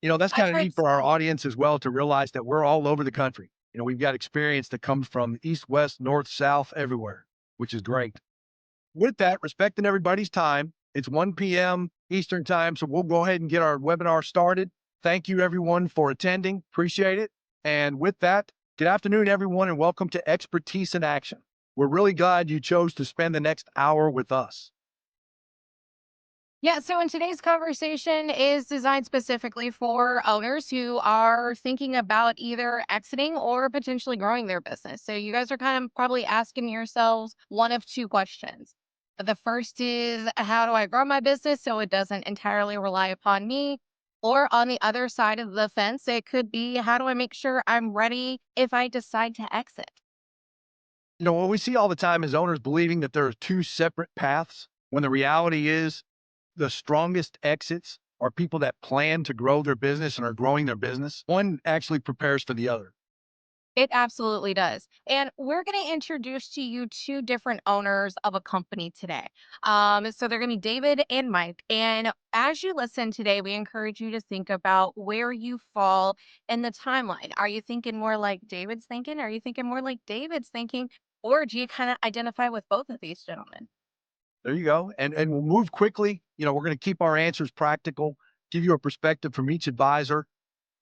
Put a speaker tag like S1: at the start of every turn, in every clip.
S1: That's
S2: I
S1: kind of
S2: tried
S1: neat for our
S2: so
S1: audience as well to realize that we're all over the country. We've got experience that comes from east, west, north, south, everywhere, which is great. With that, respecting everybody's time, it's 1 p.m. Eastern time, so we'll go ahead and get our webinar started. Thank you, everyone, for attending. Appreciate it. And with that, good afternoon, everyone, and welcome to Expertise in Action. We're really glad you chose to spend the next hour with us.
S2: Yeah, so in today's conversation is designed specifically for owners who are thinking about either exiting or potentially growing their business. So you guys are kind of probably asking yourselves one of two questions. The first is, how do I grow my business so it doesn't entirely rely upon me? Or on the other side of the fence, it could be, how do I make sure I'm ready if I decide to exit?
S1: What we see all the time is owners believing that there are two separate paths when the reality is the strongest exits are people that plan to grow their business and are growing their business. One actually prepares for the other.
S2: It absolutely does. And we're going to introduce to you two different owners of a company today. So they're going to be David and Mike. And as you listen today, we encourage you to think about where you fall in the timeline. Are you thinking more like David's thinking? Are you thinking more like David's thinking? Or do you kind of identify with both of these gentlemen?
S1: There you go. And we'll move quickly. We're going to keep our answers practical, give you a perspective from each advisor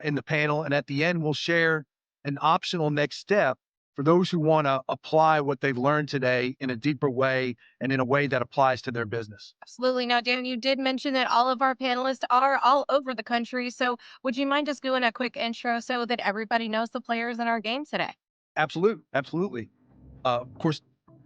S1: in the panel. And at the end, we'll share an optional next step for those who want to apply what they've learned today in a deeper way and in a way that applies to their business.
S2: Absolutely. Now, Dan, you did mention that all of our panelists are all over the country. So would you mind just doing a quick intro so that everybody knows the players in our game today?
S1: Absolutely. Absolutely. Of course,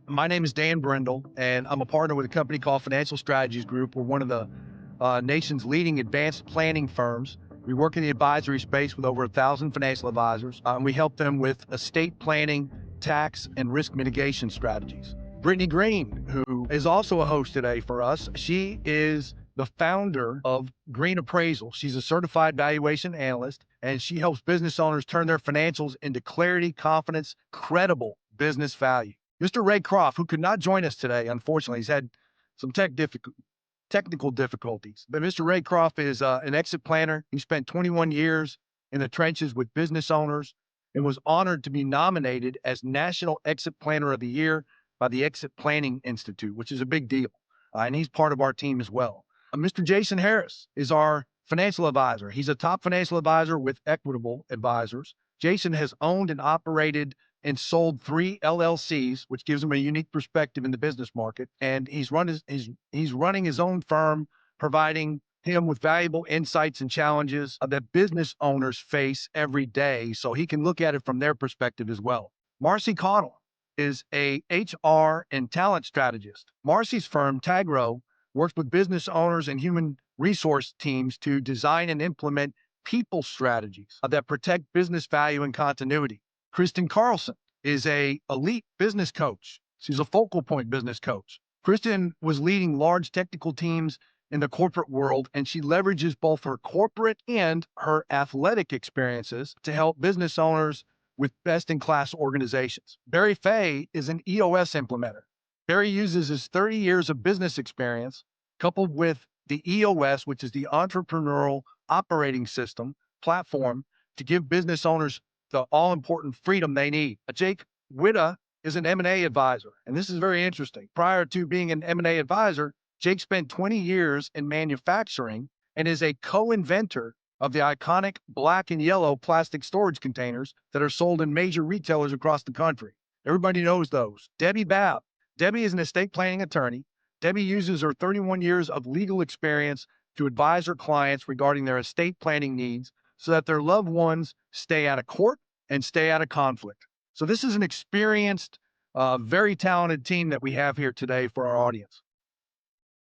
S1: my name is Dan Brindle, and I'm a partner with a company called Financial Strategies Group. We're one of the nation's leading advanced planning firms. We work in the advisory space with over 1,000 financial advisors, and we help them with estate planning, tax, and risk mitigation strategies. Brittany Green, who is also a host today for us, she is the founder of Green Appraisal. She's a certified valuation analyst, and she helps business owners turn their financials into clarity, confidence, credible business value. Mr. Ray Croft, who could not join us today, unfortunately, he's had some technical difficulties. But Mr. Ray Croft is an exit planner. He spent 21 years in the trenches with business owners and was honored to be nominated as National Exit Planner of the Year by the Exit Planning Institute, which is a big deal. And he's part of our team as well. Mr. Jason Harris is our financial advisor. He's a top financial advisor with Equitable Advisors. Jason has owned and operated and sold 3 LLCs, which gives him a unique perspective in the business market. And he's running his own firm, providing him with valuable insights and challenges that business owners face every day, so he can look at it from their perspective as well. Marcy Connell is a HR and talent strategist. Marcy's firm, Tagro, works with business owners and human resource teams to design and implement people strategies that protect business value and continuity. Kristen Carlson is a elite business coach. She's a focal point business coach. Kristen was leading large technical teams in the corporate world, and she leverages both her corporate and her athletic experiences to help business owners with best-in-class organizations. Barry Fay is an EOS implementer. Barry uses his 30 years of business experience coupled with the EOS, which is the Entrepreneurial Operating System platform, to give business owners the all-important freedom they need. Jake Witta is an M&A advisor, and this is very interesting. Prior to being an M&A advisor, Jake spent 20 years in manufacturing and is a co-inventor of the iconic black and yellow plastic storage containers that are sold in major retailers across the country. Everybody knows those. Debbie Babb. Debbie is an estate planning attorney. Debbie uses her 31 years of legal experience to advise her clients regarding their estate planning needs so that their loved ones stay out of court and stay out of conflict. So this is an experienced, very talented team that we have here today for our audience.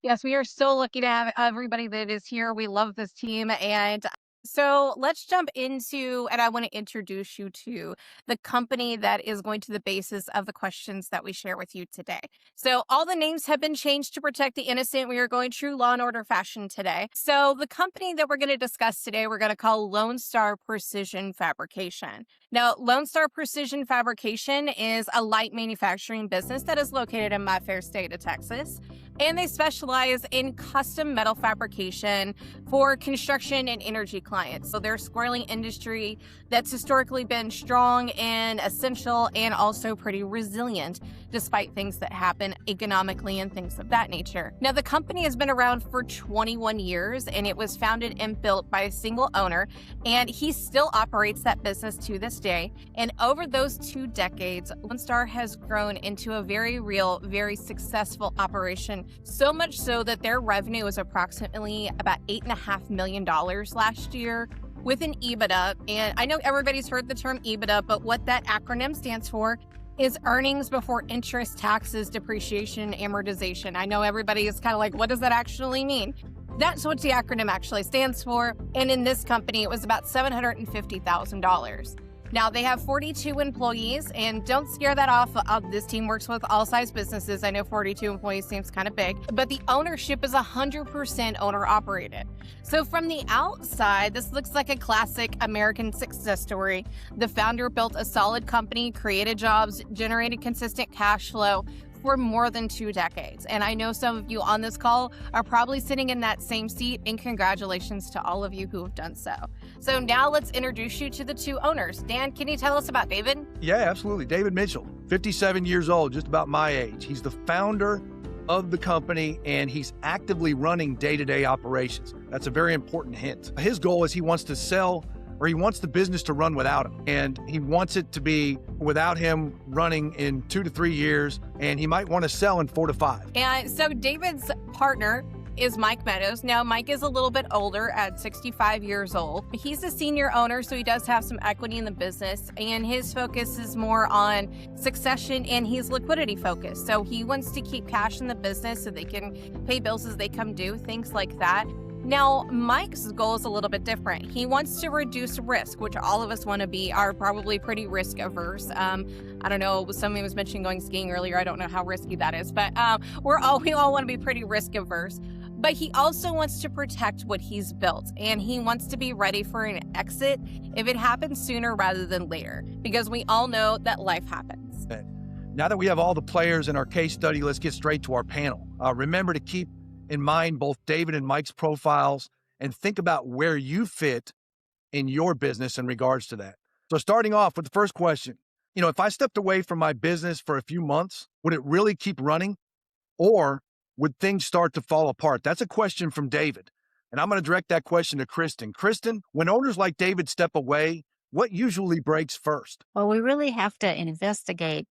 S2: Yes, we are so lucky to have everybody that is here. We love this team. And so let's jump into, and I want to introduce you to the company that is going to the basis of the questions that we share with you today. So all the names have been changed to protect the innocent. We are going true law and order fashion today. So the company that we're going to discuss today, we're going to call Lone Star Precision Fabrication. Now, Lone Star Precision Fabrication is a light manufacturing business that is located in my fair state of Texas. And they specialize in custom metal fabrication for construction and energy clients. So they're a squirreling industry that's historically been strong and essential and also pretty resilient despite things that happen economically and things of that nature. Now, the company has been around for 21 years and it was founded and built by a single owner, and he still operates that business to this day. And over those 2 decades, Lone Star has grown into a very real, very successful operation. So much so that their revenue was approximately about $8.5 million last year with an EBITDA. And I know everybody's heard the term EBITDA, but what that acronym stands for is earnings before interest, taxes, depreciation, amortization. I know everybody is kind of like, what does that actually mean? That's what the acronym actually stands for. And in this company, it was about $750,000. Now, they have 42 employees, and don't scare that off. This team works with all size businesses. I know 42 employees seems kind of big, but the ownership is 100% owner operated. So from the outside, this looks like a classic American success story. The founder built a solid company, created jobs, generated consistent cash flow for more than 2 decades. And I know some of you on this call are probably sitting in that same seat, and congratulations to all of you who have done so. So now let's introduce you to the 2 owners. Dan, can you tell us about David?
S1: Yeah, absolutely. David Mitchell, 57 years old, just about my age. He's the founder of the company, and he's actively running day-to-day operations. That's a very important hint. His goal is he wants to sell, or he wants the business to run without him. And he wants it to be without him running in 2 to 3 years, and he might want to sell in 4 to 5.
S2: And so David's partner is Mike Meadows. Now, Mike is a little bit older at 65 years old. He's a senior owner, so he does have some equity in the business, and his focus is more on succession, and he's liquidity focused. So he wants to keep cash in the business so they can pay bills as they come due, things like that. Now, Mike's goal is a little bit different. He wants to reduce risk, which all of us want to be, are probably pretty risk averse. I don't know, somebody was mentioning going skiing earlier. I don't know how risky that is, but we all want to be pretty risk averse. But he also wants to protect what he's built, and he wants to be ready for an exit if it happens sooner rather than later, because we all know that life happens.
S1: Now that we have all the players in our case study, let's get straight to our panel. Remember to keep in mind both David and Mike's profiles and think about where you fit in your business in regards to that. So starting off with the first question, if I stepped away from my business for a few months, would it really keep running, or would things start to fall apart? That's a question from David. And I'm going to direct that question to Kristen. Kristen, when owners like David step away, what usually breaks first?
S3: Well, we really have to investigate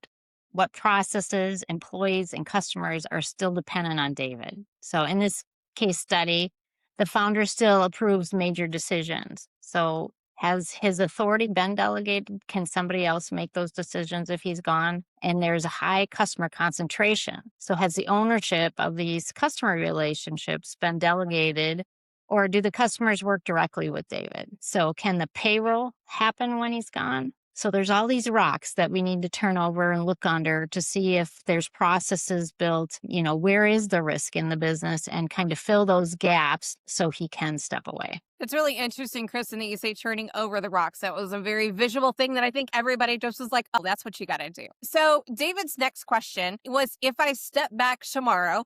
S3: what processes, employees, and customers are still dependent on David. So in this case study, the founder still approves major decisions. So has his authority been delegated? Can somebody else make those decisions if he's gone? And there's a high customer concentration. So has the ownership of these customer relationships been delegated, or do the customers work directly with David? So can the payroll happen when he's gone? So there's all these rocks that we need to turn over and look under to see if there's processes built, where is the risk in the business, and kind of fill those gaps so he can step away.
S2: It's really interesting, Kristen, that you say turning over the rocks. That was a very visual thing that I think everybody just was like, oh, that's what you got to do. So David's next question was, if I step back tomorrow,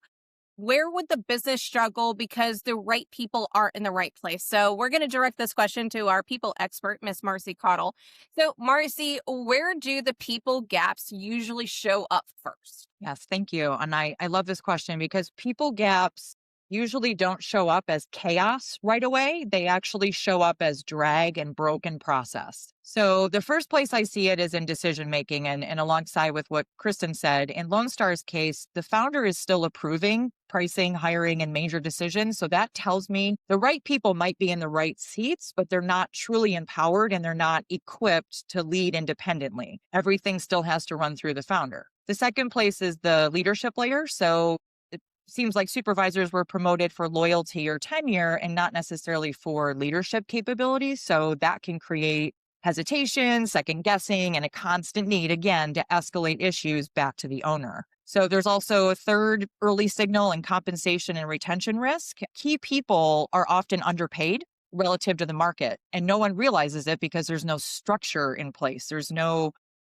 S2: where would the business struggle because the right people aren't in the right place? So we're going to direct this question to our people expert, Miss Marcy Cottle. So Marcy, where do the people gaps usually show up first?
S4: Yes, thank you. And I love this question because people gaps usually don't show up as chaos right away. They actually show up as drag and broken process. So the first place I see it is in decision making, and alongside with what Kristen said, in Lone Star's case, the founder is still approving pricing, hiring, and major decisions. So that tells me the right people might be in the right seats, but they're not truly empowered and they're not equipped to lead independently. Everything still has to run through the founder. The second place is the leadership layer. So seems like supervisors were promoted for loyalty or tenure and not necessarily for leadership capabilities. So that can create hesitation, second guessing, and a constant need, again, to escalate issues back to the owner. So there's also a third early signal and compensation and retention risk. Key people are often underpaid relative to the market. And no one realizes it because there's no structure in place. There's no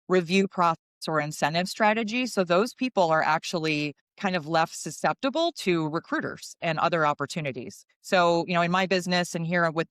S4: review process or incentive strategy. So those people are actually kind of left susceptible to recruiters and other opportunities. So, in my business and here with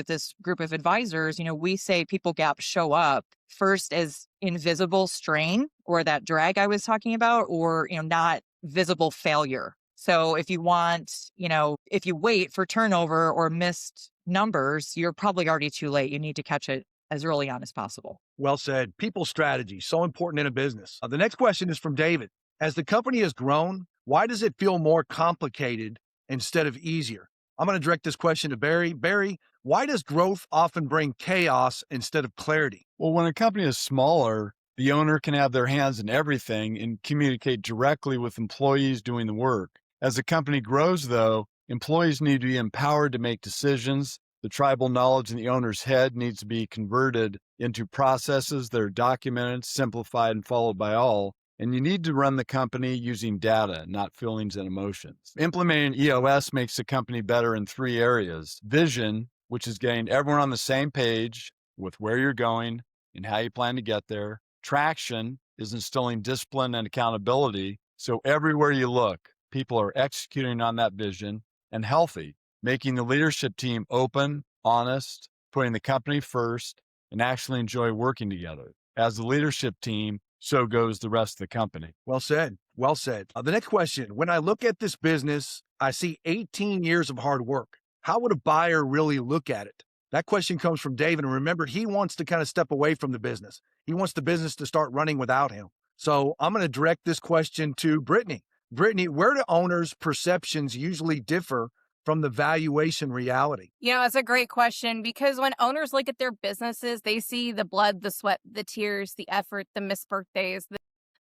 S4: this group of advisors, we say people gaps show up first as invisible strain or that drag I was talking about, or, not visible failure. So if you want, if you wait for turnover or missed numbers, you're probably already too late. You need to catch it as early on as possible.
S1: Well said. People strategy, so important in a business. The next question is from David. As the company has grown, why does it feel more complicated instead of easier? I'm going to direct this question to Barry. Barry, why does growth often bring chaos instead of clarity?
S5: Well, when a company is smaller, the owner can have their hands in everything and communicate directly with employees doing the work. As the company grows, though, employees need to be empowered to make decisions. The tribal knowledge in the owner's head needs to be converted into processes that are documented, simplified, and followed by all. And you need to run the company using data, not feelings and emotions. Implementing EOS makes the company better in 3 areas. Vision, which is getting everyone on the same page with where you're going and how you plan to get there. Traction is instilling discipline and accountability. So everywhere you look, people are executing on that vision. And healthy, making the leadership team open, honest, putting the company first, and actually enjoy working together. As the leadership team, so goes the rest of the company.
S1: Well said. Well said. The next question. When I look at this business, I see 18 years of hard work. How would a buyer really look at it? That question comes from David. And remember, he wants to kind of step away from the business. He wants the business to start running without him. So I'm going to direct this question to Brittany. Brittany, where do owners' perceptions usually differ from the valuation reality?
S2: It's a great question because when owners look at their businesses, they see the blood, the sweat, the tears, the effort, the missed birthdays,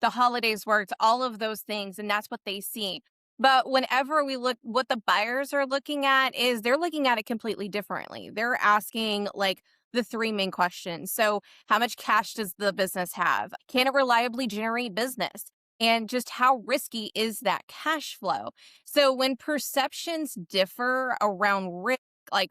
S2: the holidays worked, all of those things. And that's what they see. But whenever we look, what the buyers are looking at is they're looking at it completely differently. They're asking the 3 main questions. So how much cash does the business have? Can it reliably generate business? And just how risky is that cash flow? So when perceptions differ around risk,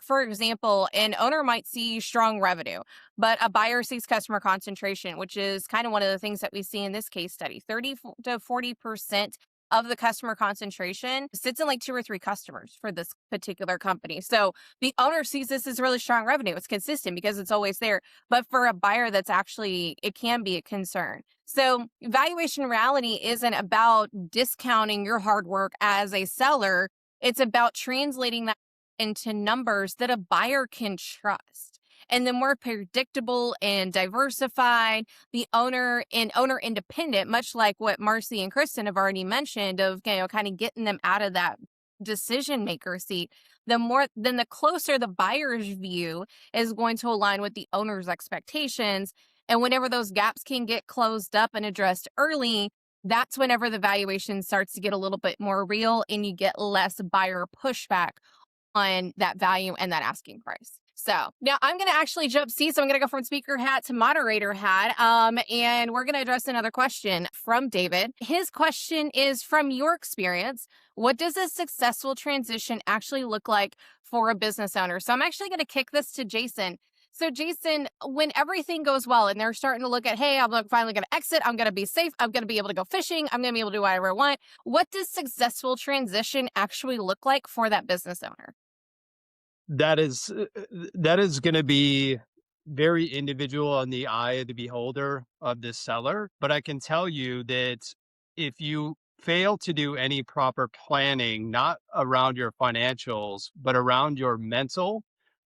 S2: for example, an owner might see strong revenue, but a buyer sees customer concentration, which is kind of one of the things that we see in this case study. 30 to 40% of the customer concentration sits in 2 or 3 customers for this particular company. So the owner sees this as really strong revenue. It's consistent because it's always there. But for a buyer, it can be a concern. So valuation reality isn't about discounting your hard work as a seller. It's about translating that into numbers that a buyer can trust. And the more predictable and diversified the owner independent, much like what Marcy and Kristen have already mentioned of, kind of getting them out of that decision maker seat, then the closer the buyer's view is going to align with the owner's expectations. And whenever those gaps can get closed up and addressed early, that's whenever the valuation starts to get a little bit more real and you get less buyer pushback on that value and that asking price. So now I'm going to actually jump seats. I'm going to go from speaker hat to moderator hat. And we're going to address another question from David. His question is, from your experience, what does a successful transition actually look like for a business owner? So I'm actually going to kick this to Jason. So Jason, when everything goes well and they're starting to look at, hey, I'm finally going to exit, I'm going to be safe, I'm going to be able to go fishing, I'm going to be able to do whatever I want. What does successful transition actually look like for that business owner?
S6: That is going to be very individual on the eye of the beholder of the seller. But I can tell you that if you fail to do any proper planning, not around your financials, but around your mental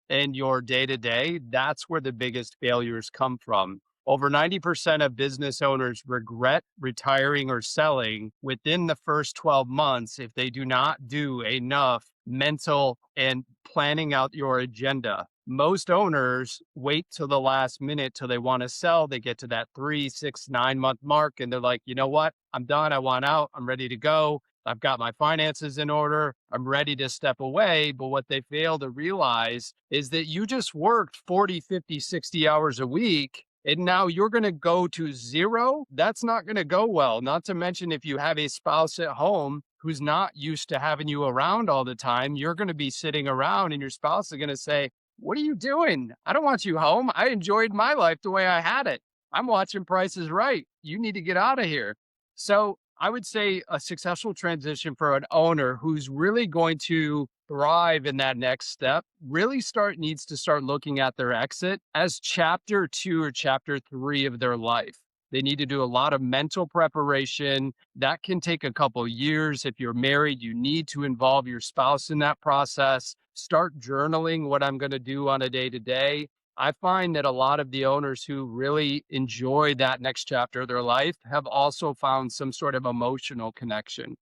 S6: and your day-to-day, that's where the biggest failures come from. Over 90% of business owners regret retiring or selling within the first 12 months if they do not do enough mental and planning out your agenda. Most owners wait till the last minute till they want to sell. They get to that 3, 6, 9 month mark and they're like, you know what? I'm done. I want out. I'm ready to go. I've got my finances in order. I'm ready to step away. But what they fail to realize is that you just worked 40, 50, 60 hours a week. And now you're going to go to zero. That's not going to go well. Not to mention if you have a spouse at home who's not used to having you around all the time, you're going to be sitting around and your spouse is going to say, what are you doing? I don't want you home. I enjoyed my life the way I had it. I'm watching Price is Right. You need to get out of here. So I would say a successful transition for an owner who's really going to thrive in that next step really needs to start looking at their exit as chapter 2 or chapter 3 of their life. They need to do a lot of mental preparation. That can take a couple years. If you're married, you need to involve your spouse in that process. Start journaling what I'm going to do on a day to day. I find that a lot of the owners who really enjoy that next chapter of their life have also found some sort of emotional connection.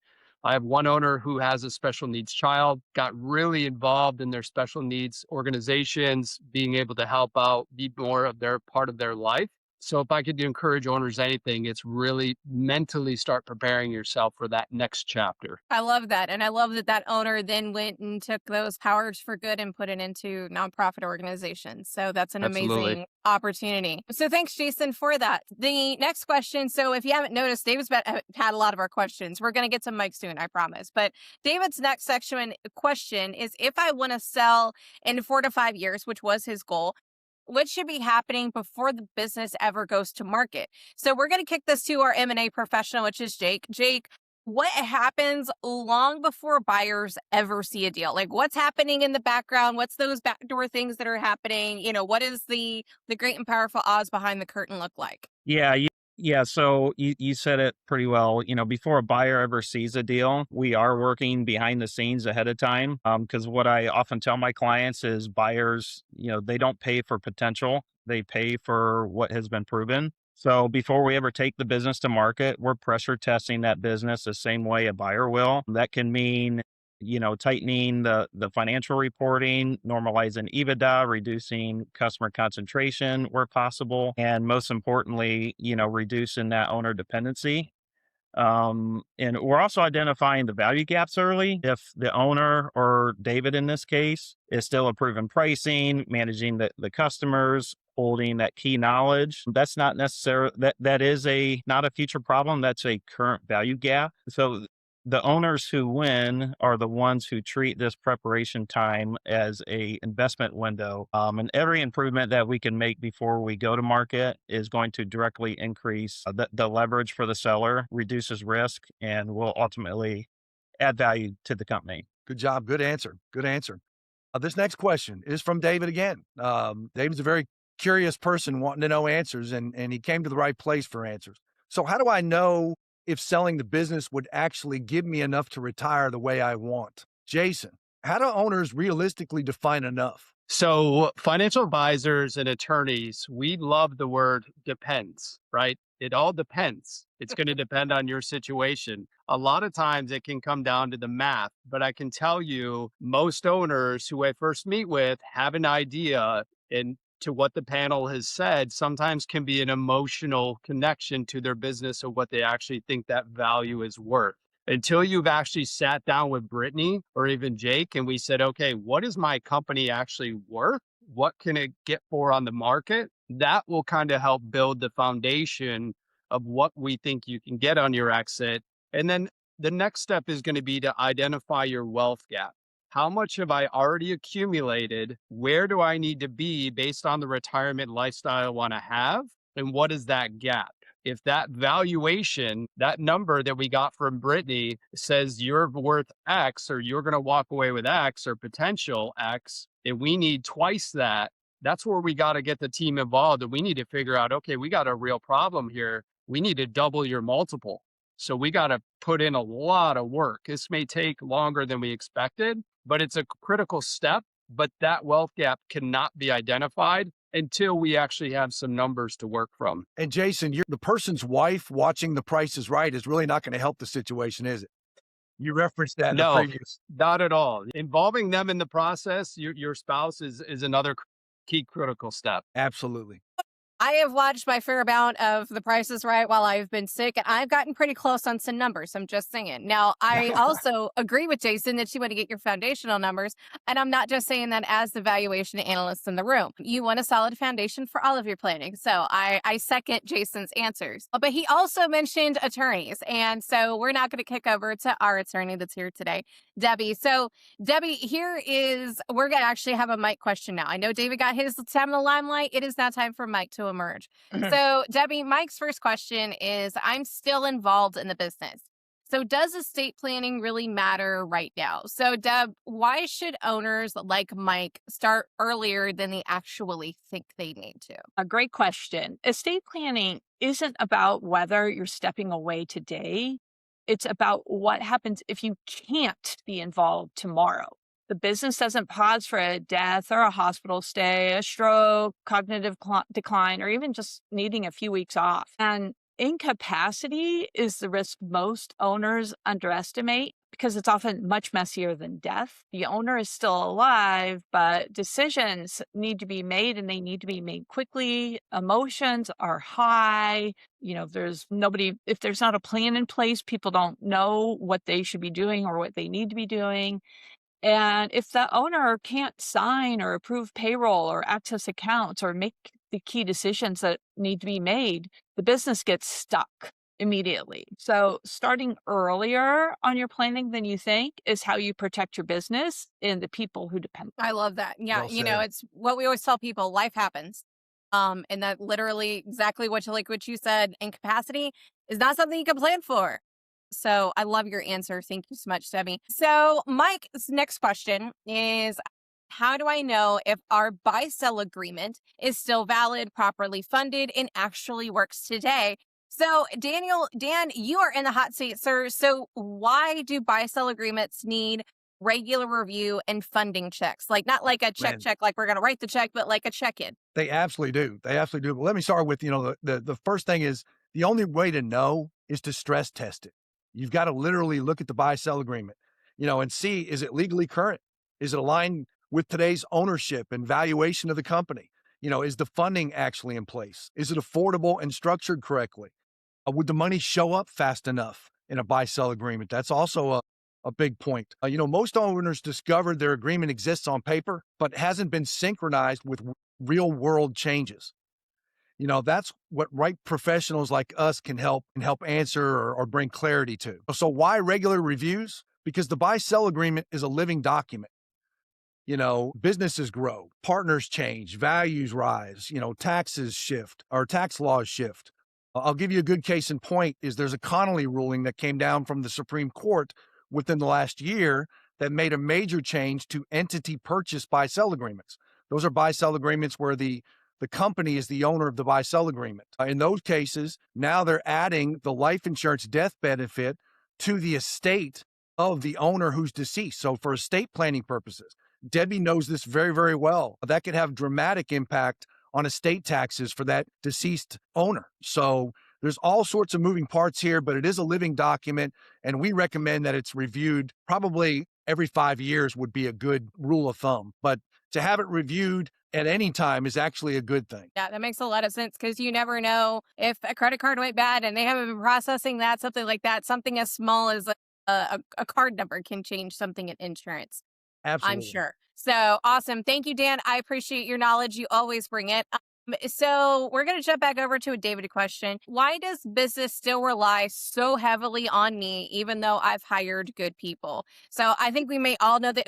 S6: I have one owner who has a special needs child, got really involved in their special needs organizations, being able to help out, be more of their part of their life. So if I could encourage owners anything, it's really mentally start preparing yourself for that next chapter.
S2: I love that. And I love that that owner then went and took those powers for good and put it into nonprofit organizations. So that's an
S6: Absolutely.
S2: amazing opportunity. So thanks, Jason, for that. The next question. So if you haven't noticed, David's had a lot of our questions. We're going to get some mics soon, I promise. But David's next question is, if I want to sell in 4 to 5 years, which was his goal, what should be happening before the business ever goes to market? So we're going to kick this to our M&A professional, which is Jake. Jake, what happens long before buyers ever see a deal? Like, what's happening in the background? What's those backdoor things that are happening? You know, what is the great and powerful Oz behind the curtain look like?
S7: Yeah. So you said it pretty well. Before a buyer ever sees a deal, we are working behind the scenes ahead of time. Because what I often tell my clients is buyers, they don't pay for potential, they pay for what has been proven. So before we ever take the business to market, we're pressure testing that business the same way a buyer will. That can mean tightening the financial reporting, normalizing EBITDA, reducing customer concentration where possible, and most importantly, reducing that owner dependency. And we're also identifying the value gaps early. If the owner, or David in this case, is still approving pricing, managing the customers, holding that key knowledge, that's not necessarily that is not a future problem. That's a current value gap. So the owners who win are the ones who treat this preparation time as a investment window. And every improvement that we can make before we go to market is going to directly increase the leverage for the seller, reduces risk, and will ultimately add value to the company.
S1: Good job. Good answer. Good answer. This next question is from David again. David's a very curious person wanting to know answers, and he came to the right place for answers. So how do I know if selling the business would actually give me enough to retire the way I want? Jason, how do owners realistically define enough?
S6: So financial advisors and attorneys, we love the word depends, right? It all depends. It's going to depend on your situation. A lot of times it can come down to the math, but I can tell you most owners who I first meet with have an idea, and to what the panel has said, sometimes can be an emotional connection to their business or what they actually think that value is worth. Until you've actually sat down with Brittany or even Jake and we said, okay, what is my company actually worth? What can it get for on the market? That will kind of help build the foundation of what we think you can get on your exit. And then the next step is going to be to identify your wealth gap. How much have I already accumulated? Where do I need to be based on the retirement lifestyle I want to have? And what is that gap? If that valuation, that number that we got from Brittany says you're worth X, or you're going to walk away with X or potential X, and we need twice that, that's where we got to get the team involved. And we need to figure out, okay, we got a real problem here. We need to double your multiple. So we got to put in a lot of work. This may take longer than we expected, but it's a critical step. But that wealth gap cannot be identified until we actually have some numbers to work from.
S1: And Jason, the person's wife watching The Price is Right is really not going to help the situation, is it? You referenced that in the
S6: No,
S1: previous.
S6: not at all. Involving them in the process, your spouse is another key critical step.
S1: Absolutely.
S2: I have watched my fair amount of The Price is Right while I've been sick, and I've gotten pretty close on some numbers. I'm just saying. Now, I also agree with Jason that you want to get your foundational numbers, and I'm not just saying that as the valuation analyst in the room. You want a solid foundation for all of your planning. So I second Jason's answers. But he also mentioned attorneys, and so we're not going to kick over to our attorney that's here today. Debbie. So, Debbie, we're going to actually have a Mike question now. I know David got his time in the limelight. It is now time for Mike to emerge. So, Debbie, Mike's first question is, I'm still involved in the business. So does estate planning really matter right now? So, Deb, why should owners like Mike start earlier than they actually think they need to?
S8: A great question. Estate planning isn't about whether you're stepping away today. It's about what happens if you can't be involved tomorrow. The business doesn't pause for a death or a hospital stay, a stroke, cognitive decline, or even just needing a few weeks off. And incapacity is the risk most owners underestimate because it's often much messier than death. The owner is still alive, but decisions need to be made and they need to be made quickly. Emotions are high. If there's not a plan in place, people don't know what they should be doing or what they need to be doing. And if the owner can't sign or approve payroll or access accounts or make the key decisions that need to be made, the business gets stuck immediately. So starting earlier on your planning than you think is how you protect your business and the people who depend.
S2: I love that. Yeah,
S1: Well said.
S2: it's what we always tell people, life happens. And that literally exactly what you said, incapacity is not something you can plan for. So I love your answer. Thank you so much, Debbie. So Mike's next question is, how do I know if our buy-sell agreement is still valid, properly funded, and actually works today? So Dan, you are in the hot seat, sir. So why do buy-sell agreements need regular review and funding checks? Like not like a check, like we're going to write the check, but like a check-in.
S1: They absolutely do. They absolutely do. But let me start with, the first thing is the only way to know is to stress test it. You've got to literally look at the buy-sell agreement, and see, is it legally current? Is it aligned with today's ownership and valuation of the company? Is the funding actually in place? Is it affordable and structured correctly? Would the money show up fast enough in a buy-sell agreement? That's also a big point. Most owners discovered their agreement exists on paper, but hasn't been synchronized with real-world changes. That's what right professionals like us can help answer or bring clarity to. So why regular reviews? Because the buy-sell agreement is a living document. Businesses grow, partners change, values rise, taxes shift, or tax laws shift. I'll give you a good case in point is there's a Connolly ruling that came down from the Supreme Court within the last year that made a major change to entity purchase buy-sell agreements. Those are buy-sell agreements where the company is the owner of the buy-sell agreement. In those cases, now they're adding the life insurance death benefit to the estate of the owner who's deceased. So for estate planning purposes, Debbie knows this very, very well. That could have dramatic impact on estate taxes for that deceased owner. So there's all sorts of moving parts here, but it is a living document, and we recommend that it's reviewed probably every 5 years would be a good rule of thumb. But to have it reviewed at any time is actually a good thing.
S2: Yeah, that makes a lot of sense because you never know if a credit card went bad and they haven't been processing that, something like that. Something as small as a card number can change something in insurance.
S1: Absolutely.
S2: I'm sure. So awesome. Thank you, Dan. I appreciate your knowledge. You always bring it. So we're going to jump back over to a David question. Why does business still rely so heavily on me, even though I've hired good people? So I think we may all know the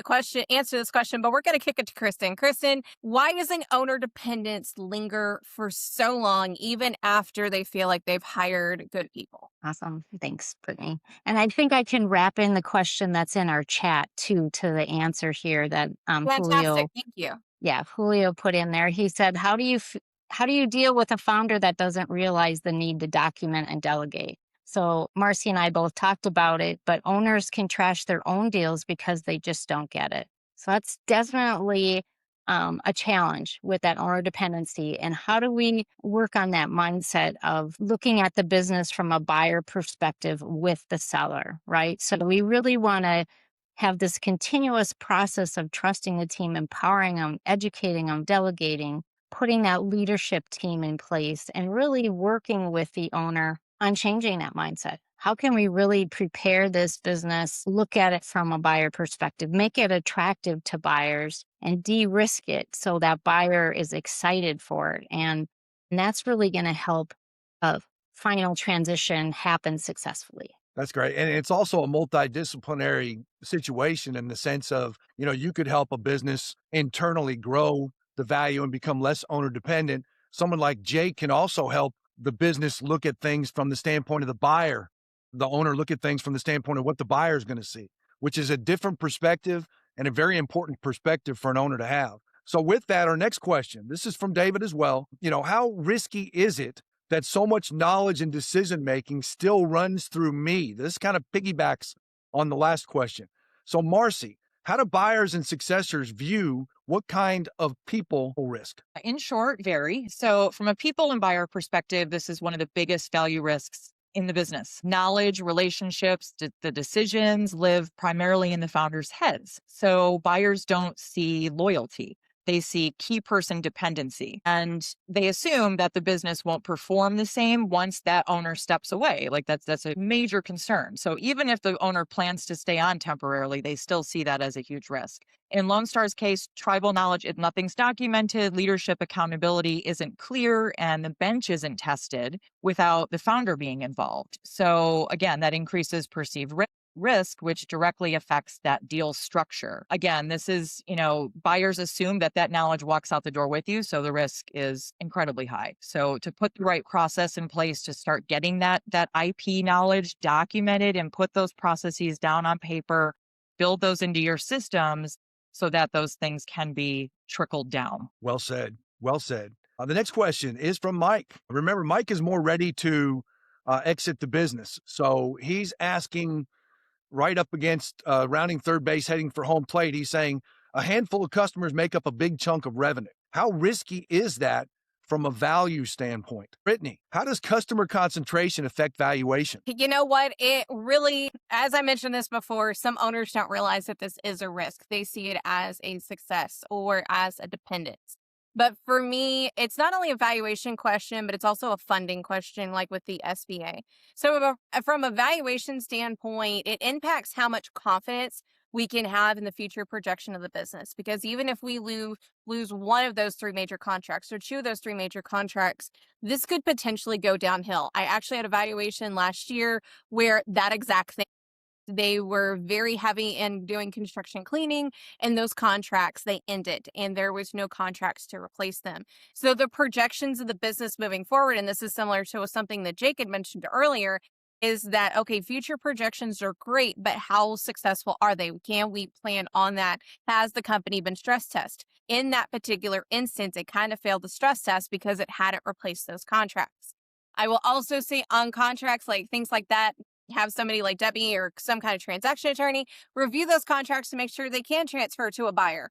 S2: answer to this question, but we're going to kick it to Kristen. Kristen, why doesn't owner dependence linger for so long, even after they feel like they've hired good people?
S3: Awesome. Thanks, Brittany. And I think I can wrap in the question that's in our chat too to the answer here that
S2: Fantastic.
S3: Julio.
S2: Thank you.
S3: Yeah, Julio put in there. He said, how do you deal with a founder that doesn't realize the need to document and delegate? So Marcy and I both talked about it, but owners can trash their own deals because they just don't get it. So that's definitely a challenge with that owner dependency. And how do we work on that mindset of looking at the business from a buyer perspective with the seller, right? So we really want to have this continuous process of trusting the team, empowering them, educating them, delegating, putting that leadership team in place, and really working with the owner on changing that mindset. How can we really prepare this business, look at it from a buyer perspective, make it attractive to buyers, and de-risk it so that buyer is excited for it? And that's really going to help a final transition happen successfully.
S1: That's great. And it's also a multidisciplinary situation in the sense of, you could help a business internally grow the value and become less owner dependent. Someone like Jake can also help the business look at things from the standpoint of the buyer, the owner look at things from the standpoint of what the buyer is going to see, which is a different perspective and a very important perspective for an owner to have. So with that, our next question, this is from David as well. How risky is it that so much knowledge and decision making still runs through me? This kind of piggybacks on the last question. So Marcy, how do buyers and successors view what kind of people risk?
S4: In short, vary. So from a people and buyer perspective, this is one of the biggest value risks in the business. Knowledge, relationships, the decisions live primarily in the founders' heads. So buyers don't see loyalty. They see key person dependency, and they assume that the business won't perform the same once that owner steps away. Like that's a major concern. So even if the owner plans to stay on temporarily, they still see that as a huge risk. In Lone Star's case, tribal knowledge, if nothing's documented, leadership accountability isn't clear, and the bench isn't tested without the founder being involved. So again, that increases perceived risk, which directly affects that deal structure. Again, this is, buyers assume that knowledge walks out the door with you. So the risk is incredibly high. So to put the right process in place to start getting that IP knowledge documented and put those processes down on paper, build those into your systems so that those things can be trickled down.
S1: Well said. Well said. The next question is from Mike. Remember, Mike is more ready to exit the business. So he's asking, right up against rounding third base, heading for home plate. He's saying a handful of customers make up a big chunk of revenue. How risky is that from a value standpoint? Brittany, how does customer concentration affect valuation?
S2: You know what? It really, as I mentioned this before, some owners don't realize that this is a risk. They see it as a success or as a dependence. But for me, it's not only a valuation question, but it's also a funding question, like with the SBA. So from a valuation standpoint, it impacts how much confidence we can have in the future projection of the business. Because even if we lose one of those three major contracts or two of those three major contracts, this could potentially go downhill. I actually had a valuation last year where that exact thing. They were very heavy in doing construction cleaning, and those contracts, they ended, and there was no contracts to replace them. So the projections of the business moving forward, and this is similar to something that Jake had mentioned earlier, is that, okay, future projections are great, but how successful are they? Can we plan on that? Has the company been stress tested? In that particular instance, it kind of failed the stress test because it hadn't replaced those contracts. I will also say on contracts, like things like that, have somebody like Debbie or some kind of transaction attorney review those contracts to make sure they can transfer to a buyer.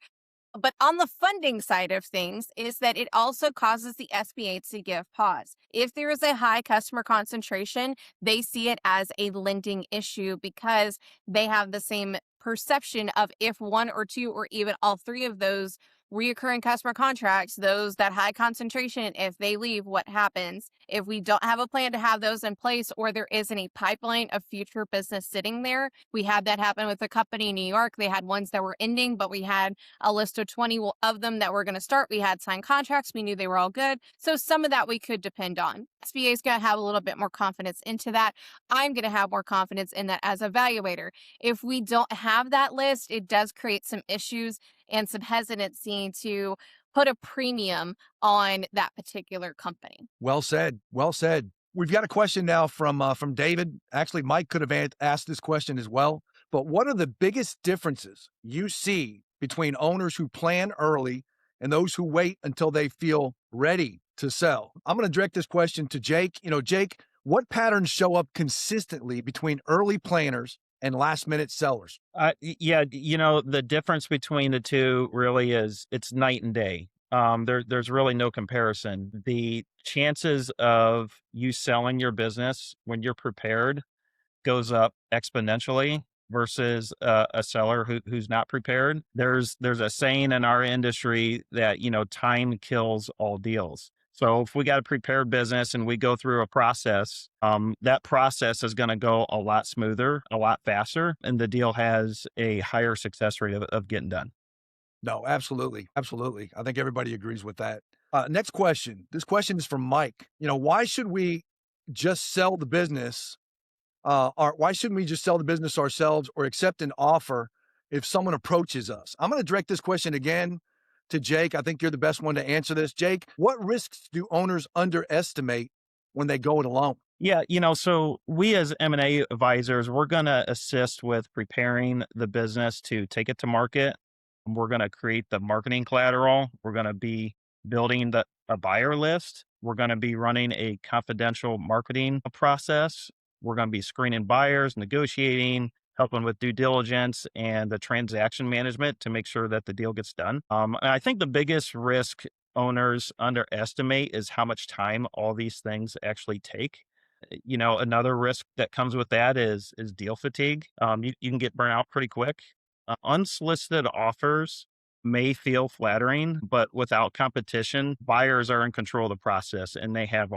S2: But on the funding side of things is that it also causes the SBA to give pause. If there is a high customer concentration, they see it as a lending issue because they have the same perception of if one or two or even all three of those reoccurring customer contracts, those that high concentration, if they leave, what happens? If we don't have a plan to have those in place, or there isn't a pipeline of future business sitting there, we had that happen with a company in New York. They had ones that were ending, but we had a list of 20 of them that were going to start. We had signed contracts. We knew they were all good. So some of that we could depend on. SBA is going to have a little bit more confidence into that. I'm going to have more confidence in that as a evaluator. If we don't have that list, it does create some issues and some hesitancy to put a premium on that particular company.
S1: Well said. Well said. We've got a question now from David. Actually, Mike could have asked this question as well. But what are the biggest differences you see between owners who plan early and those who wait until they feel ready to sell? I'm going to direct this question to Jake. Jake, what patterns show up consistently between early planners and last minute sellers?
S7: Yeah, the difference between the two really is it's night and day. There's really no comparison. The chances of you selling your business when you're prepared goes up exponentially versus a seller who's not prepared. There's a saying in our industry that, time kills all deals. So if we got a prepared business and we go through a process, that process is going to go a lot smoother, a lot faster, and the deal has a higher success rate of getting done.
S1: No, absolutely. Absolutely. I think everybody agrees with that. Next question. This question is from Mike. Why should we just sell the business why shouldn't we just sell the business ourselves or accept an offer if someone approaches us? I'm going to direct this question again to Jake. I think you're the best one to answer this. Jake, what risks do owners underestimate when they go it alone?
S7: Yeah, so we as M&A advisors, we're going to assist with preparing the business to take it to market. We're going to create the marketing collateral. We're going to be building a buyer list. We're going to be running a confidential marketing process. We're going to be screening buyers, negotiating, helping with due diligence and the transaction management to make sure that the deal gets done. And I think the biggest risk owners underestimate is how much time all these things actually take. Another risk that comes with that is deal fatigue. You can get burnt out pretty quick. Unsolicited offers may feel flattering, but without competition, buyers are in control of the process and they have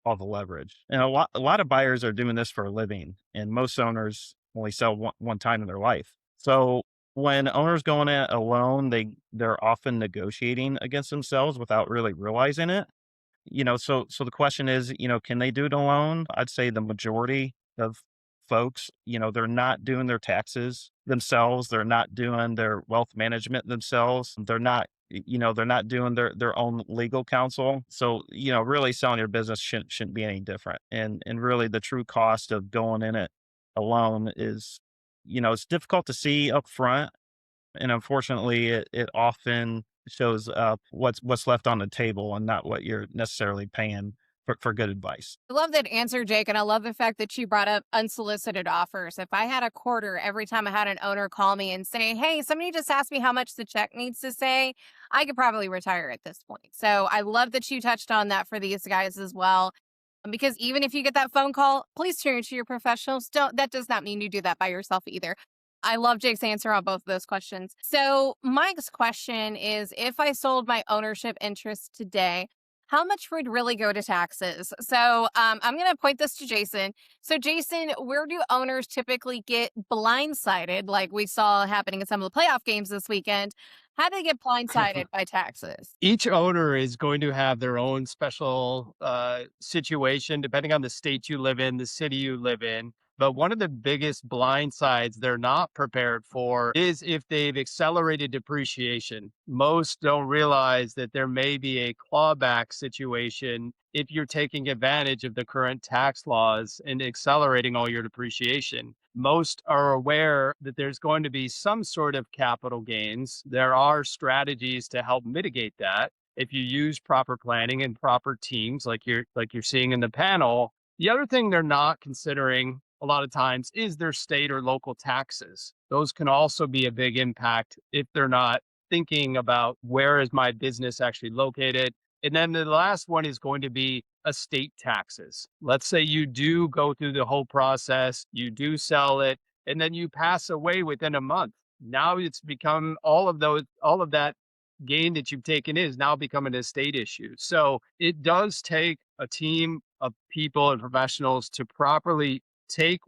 S7: all the leverage. And a lot of buyers are doing this for a living, and most owners only sell one time in their life. So when owners go in it alone, they're often negotiating against themselves without really realizing it. So the question is, can they do it alone? I'd say the majority of folks, they're not doing their taxes themselves. They're not doing their wealth management themselves. They're not doing their own legal counsel. So, really selling your business shouldn't be any different. And really the true cost of going in it alone is, it's difficult to see up front. And unfortunately, it often shows up what's left on the table and not what you're necessarily paying for good advice.
S2: I love that answer, Jake, and I love the fact that you brought up unsolicited offers. If I had a quarter every time I had an owner call me and say, hey, somebody just asked me how much the check needs to say, I could probably retire at this point. So I love that you touched on that for these guys as well. Because even if you get that phone call, please turn to your professionals. That does not mean you do that by yourself either. I love Jake's answer on both of those questions. So Mike's question is, if I sold my ownership interest today, how much would really go to taxes? So I'm going to point this to Jason. So Jason, where do owners typically get blindsided, like we saw happening in some of the playoff games this weekend? How do they get blindsided by taxes?
S6: Each owner is going to have their own special situation, depending on the state you live in, the city you live in. But one of the biggest blind sides they're not prepared for is if they've accelerated depreciation. Most don't realize that there may be a clawback situation if you're taking advantage of the current tax laws and accelerating all your depreciation. Most are aware that there's going to be some sort of capital gains. There are strategies to help mitigate that. If you use proper planning and proper teams like you're seeing in the panel. The other thing they're not considering a lot of times is their state or local taxes. Those can also be a big impact if they're not thinking about where is my business actually located. And then the last one is going to be estate taxes. Let's say you do go through the whole process, you do sell it, and then you pass away within a month. Now it's become all of that gain that you've taken is now become an estate issue. So it does take a team of people and professionals to properly take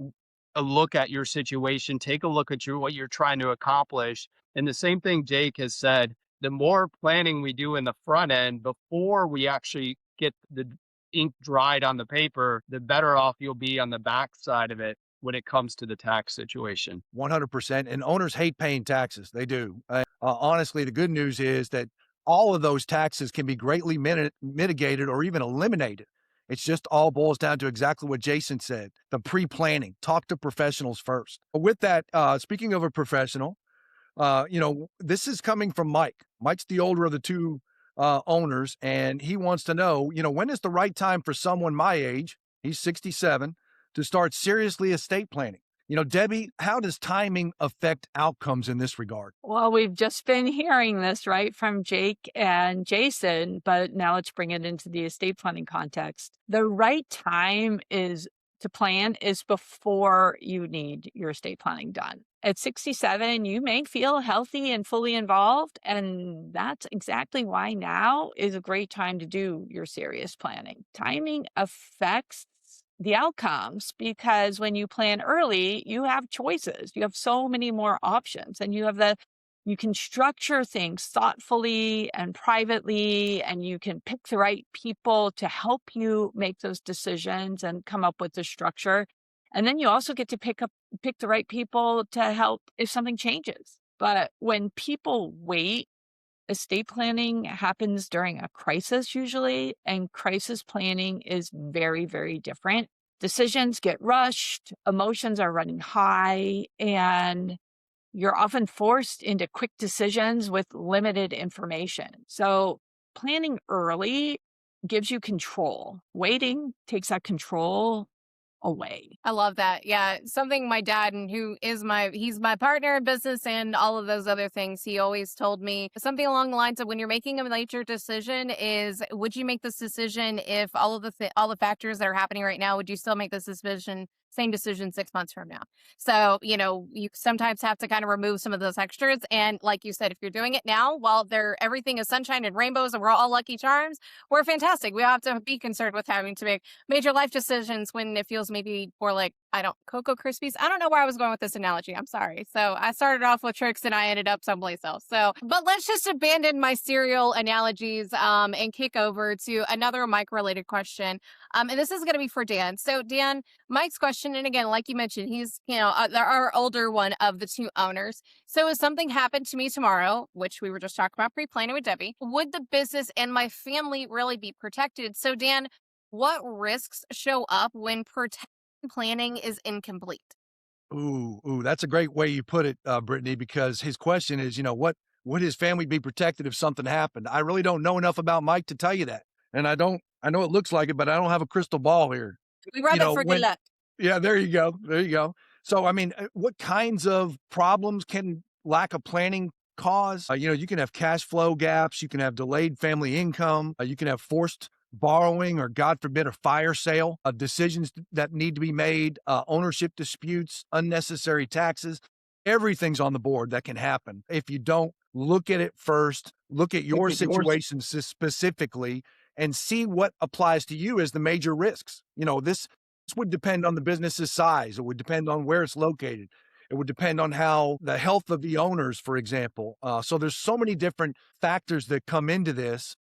S6: a look at your situation, take a look at what you're trying to accomplish. And the same thing Jake has said, the more planning we do in the front end before we actually get the ink dried on the paper, the better off you'll be on the back side of it when it comes to the tax situation.
S1: 100%. And owners hate paying taxes. They do. Honestly, the good news is that all of those taxes can be greatly mitigated or even eliminated. It's just all boils down to exactly what Jason said, the pre-planning. Talk to professionals first. With that, speaking of a professional, this is coming from Mike. Mike's the older of the two owners, and he wants to know, when is the right time for someone my age, he's 67, to start seriously estate planning? Debbie, how does timing affect outcomes in this regard?
S8: Well, we've just been hearing this, right, from Jake and Jason, but now let's bring it into the estate planning context. The right time to plan is before you need your estate planning done. At 67, you may feel healthy and fully involved, and that's exactly why now is a great time to do your serious planning. Timing affects the outcomes because when you plan early, you have choices. You have so many more options, and you can structure things thoughtfully and privately, and you can pick the right people to help you make those decisions and come up with the structure. And then you also get to pick the right people to help if something changes. But when people wait, estate planning happens during a crisis usually, and crisis planning is very, very different. Decisions get rushed, emotions are running high, and you're often forced into quick decisions with limited information. So planning early gives you control. Waiting takes that control away.
S2: I love that. Yeah. Something my dad, and he's my partner in business and all of those other things. He always told me something along the lines of, when you're making a major decision, is would you make this decision if all the factors that are happening right now, would you still make this same decision 6 months from now? So, you sometimes have to kind of remove some of those extras. And like you said, if you're doing it now while everything is sunshine and rainbows and we're all lucky charms, we're fantastic. We don't have to be concerned with having to make major life decisions when it feels maybe more like, Cocoa Krispies. I don't know where I was going with this analogy. I'm sorry. So I started off with tricks and I ended up someplace else. So, but let's just abandon my cereal analogies and kick over to another Mike related question. And this is going to be for Dan. So Dan, Mike's question, and again, like you mentioned, he's, our older one of the two owners. So if something happened to me tomorrow, which we were just talking about pre-planning with Debbie, would the business and my family really be protected? So Dan, what risks show up when planning is incomplete?
S1: Ooh, that's a great way you put it, Brittany, because his question is, what would his family be protected if something happened? I really don't know enough about Mike to tell you that. And I know it looks like it, but I don't have a crystal ball here.
S2: We rub it for good luck.
S1: Yeah, there you go. There you go. So, what kinds of problems can lack of planning cause? You can have cash flow gaps. You can have delayed family income. You can have forced borrowing, or God forbid, a fire sale, decisions that need to be made, ownership disputes, unnecessary taxes. Everything's on the board that can happen if you don't look at it first, look at your situation specifically, and see what applies to you as the major risks. This would depend on the business's size. It would depend on where it's located. It would depend on how the health of the owners, for example. So there's so many different factors that come into this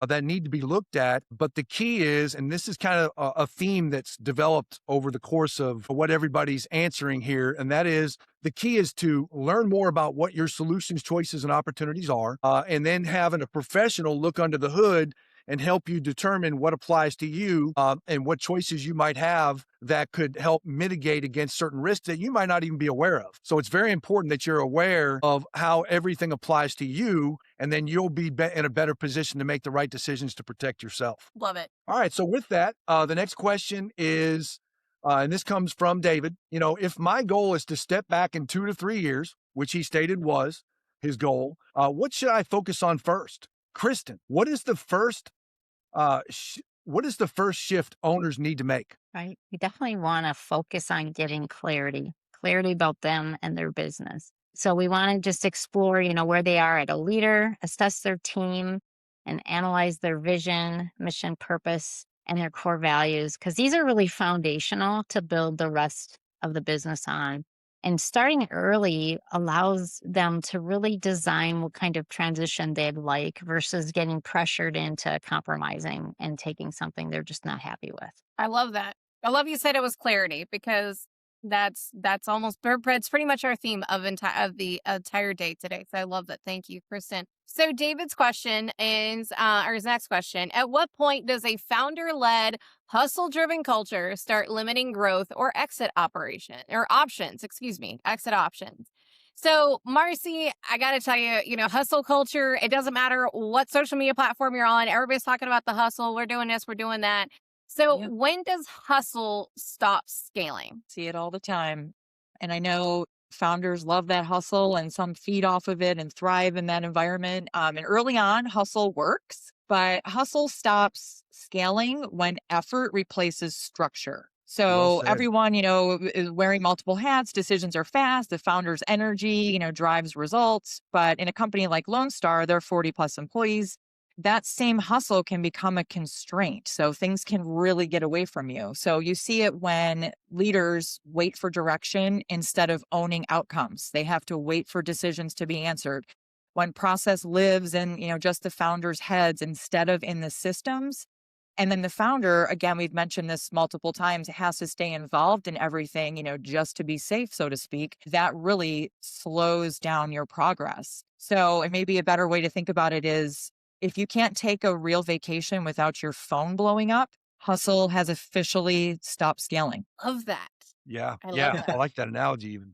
S1: that need to be looked at. But the key is, and this is kind of a theme that's developed over the course of what everybody's answering here, and that is, the key is to learn more about what your solutions, choices, and opportunities are, and then having a professional look under the hood and help you determine what applies to you, and what choices you might have that could help mitigate against certain risks that you might not even be aware of. So it's very important that you're aware of how everything applies to you, and then you'll be in a better position to make the right decisions to protect yourself.
S2: Love it.
S1: All right. So with that, the next question is, and this comes from David, if my goal is to step back in 2 to 3 years, which he stated was his goal, what should I focus on first? Kristen, what is the first shift owners need to make?
S3: Right. You definitely want to focus on getting clarity about them and their business. So we want to just explore, where they are as a leader, assess their team, and analyze their vision, mission, purpose, and their core values, because these are really foundational to build the rest of the business on. And starting early allows them to really design what kind of transition they'd like versus getting pressured into compromising and taking something they're just not happy with.
S2: I love that. I love you said it was clarity, because that's almost it's pretty much our theme of the entire day today. So I love that. Thank you, Kristen. So David's question is, or his next question: at what point does a founder-led, hustle-driven culture start limiting growth or exit options? Exit options. So Marcy, I got to tell you, hustle culture, it doesn't matter what social media platform you're on. Everybody's talking about the hustle. We're doing this, we're doing that. So when does hustle stop scaling?
S4: See it all the time. And I know founders love that hustle, and some feed off of it and thrive in that environment. And early on, hustle works, but hustle stops scaling when effort replaces structure. So everyone, is wearing multiple hats. Decisions are fast. The founder's energy, drives results. But in a company like Lone Star, there are 40 plus employees. That same hustle can become a constraint. So things can really get away from you. So you see it when leaders wait for direction instead of owning outcomes. They have to wait for decisions to be answered. When process lives in, just the founders' heads instead of in the systems, And then the founder, again, we've mentioned this multiple times, has to stay involved in everything, just to be safe, so to speak. That really slows down your progress. So, and maybe a better way to think about it is if you can't take a real vacation without your phone blowing up, hustle has officially stopped scaling.
S2: Love that.
S1: Yeah.
S2: I love
S1: Yeah.
S2: that.
S1: I like that analogy even.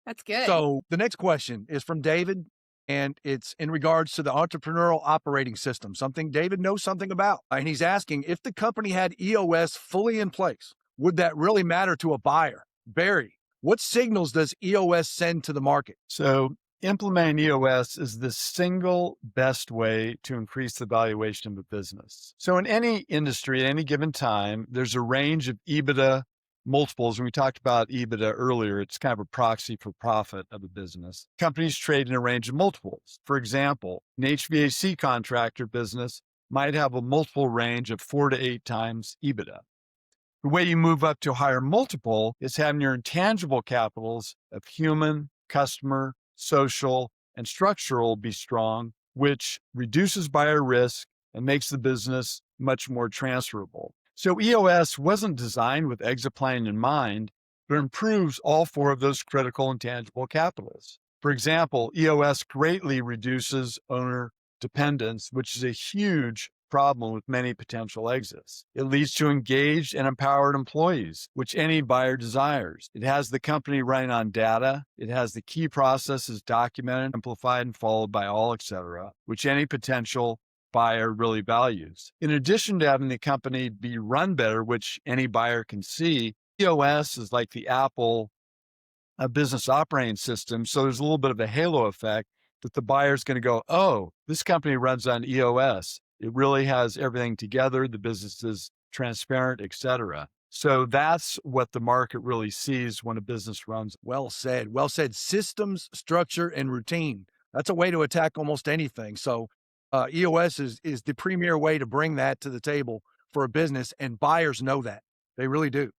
S2: That's good.
S1: So the next question is from David, and it's in regards to the entrepreneurial operating system, something David knows something about. And he's asking if the company had EOS fully in place, would that really matter to a buyer? Barry, what signals does EOS send to the market?
S5: So implementing EOS is the single best way to increase the valuation of a business. So in any industry at any given time, there's a range of EBITDA multiples. When we talked about EBITDA earlier, it's kind of a proxy for profit of a business. Companies trade in a range of multiples. For example, an HVAC contractor business might have a multiple range of 4 to 8 times EBITDA. The way you move up to a higher multiple is having your intangible capitals of human, customer, social, and structural be strong, which reduces buyer risk and makes the business much more transferable. So EOS wasn't designed with exit planning in mind, but improves all 4 of those critical intangible capitals. For example, EOS greatly reduces owner dependence, which is a huge problem with many potential exits. It leads to engaged and empowered employees, which any buyer desires. It has the company running on data. It has the key processes documented, amplified, and followed by all, etc., which any potential buyer really values. In addition to having the company be run better, which any buyer can see, EOS is like the Apple business operating system. So there's a little bit of a halo effect that the buyer's going to go, oh, this company runs on EOS. It really has everything together. The business is transparent, et cetera. So that's what the market really sees when a business runs.
S1: Well said. Well said. Systems, structure, and routine. That's a way to attack almost anything. So EOS is the premier way to bring that to the table for a business, and buyers know that. They really do.